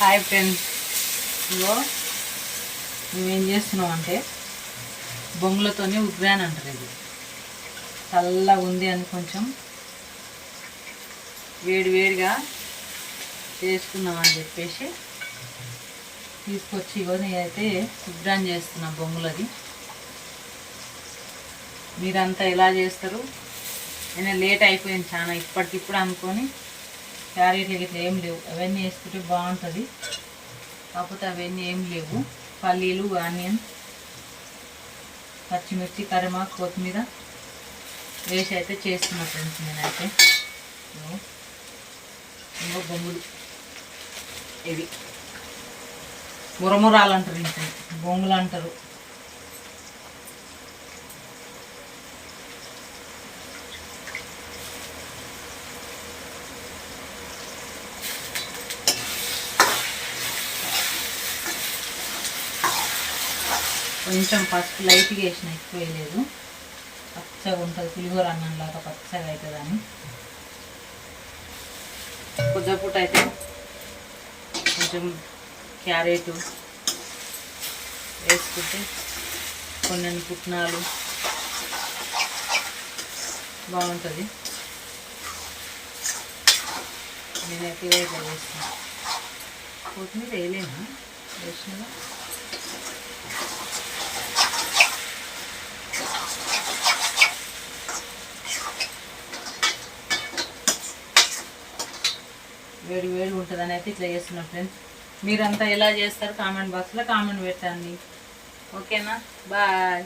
Hi friends, ఇగో మేమేం చేస్తున్నాం అంటే బొంగులతోనే ఉగ్రాన్ అంటారు. ఇది చల్లగా ఉంది అని కొంచెం వేడిగా చేసుకుందాం అని చెప్పేసి తీసుకొచ్చి ఇగో నేనైతే ఉగ్రాన్ చేస్తున్నా బొంగులది. మీరంతా ఎలా చేస్తారు? నేను లేట్ అయిపోయింది చాలా, ఇప్పటికిప్పుడు అనుకొని క్యారెట్లు ఇట్లా ఏం లేవు, అవన్నీ వేసుకుంటే బాగుంటుంది. కాకపోతే అవన్నీ ఏం లేవు. పల్లీలు, ఆనియన్, పచ్చిమిర్చి, కరివేపాకు, కొత్తిమీర వేసి అయితే చేస్తున్నా ఫ్రెండ్స్. నేనైతే ఇంకో బొంగులు ఇవి మురమురాలు అంటారు, ఇంకా బొంగులు అంటారు. కొంచెం పసుపు లైట్గా వేసిన, ఎక్కువ వేయలేదు. పచ్చగా ఉంటుంది, పులిహోర అన్నంలాగా పచ్చగా అవుతుందని. కొద్దిపూట అయితే కొంచెం క్యారెట్ వేసుకుంటే కొన్ని పుట్నాలు బాగుంటుంది. నేనైతే ఇట్లా వేస్తాను. కొత్తిమీర వేయలేనా? వేసినా వేడి ఉంటుందని అయితే ఇట్లా చేస్తున్నాం ఫ్రెండ్స్. మీరంతా ఎలా చేస్తారు కామెంట్ బాక్స్లో కామెంట్ పెట్టండి. ఓకేనా? బాయ్.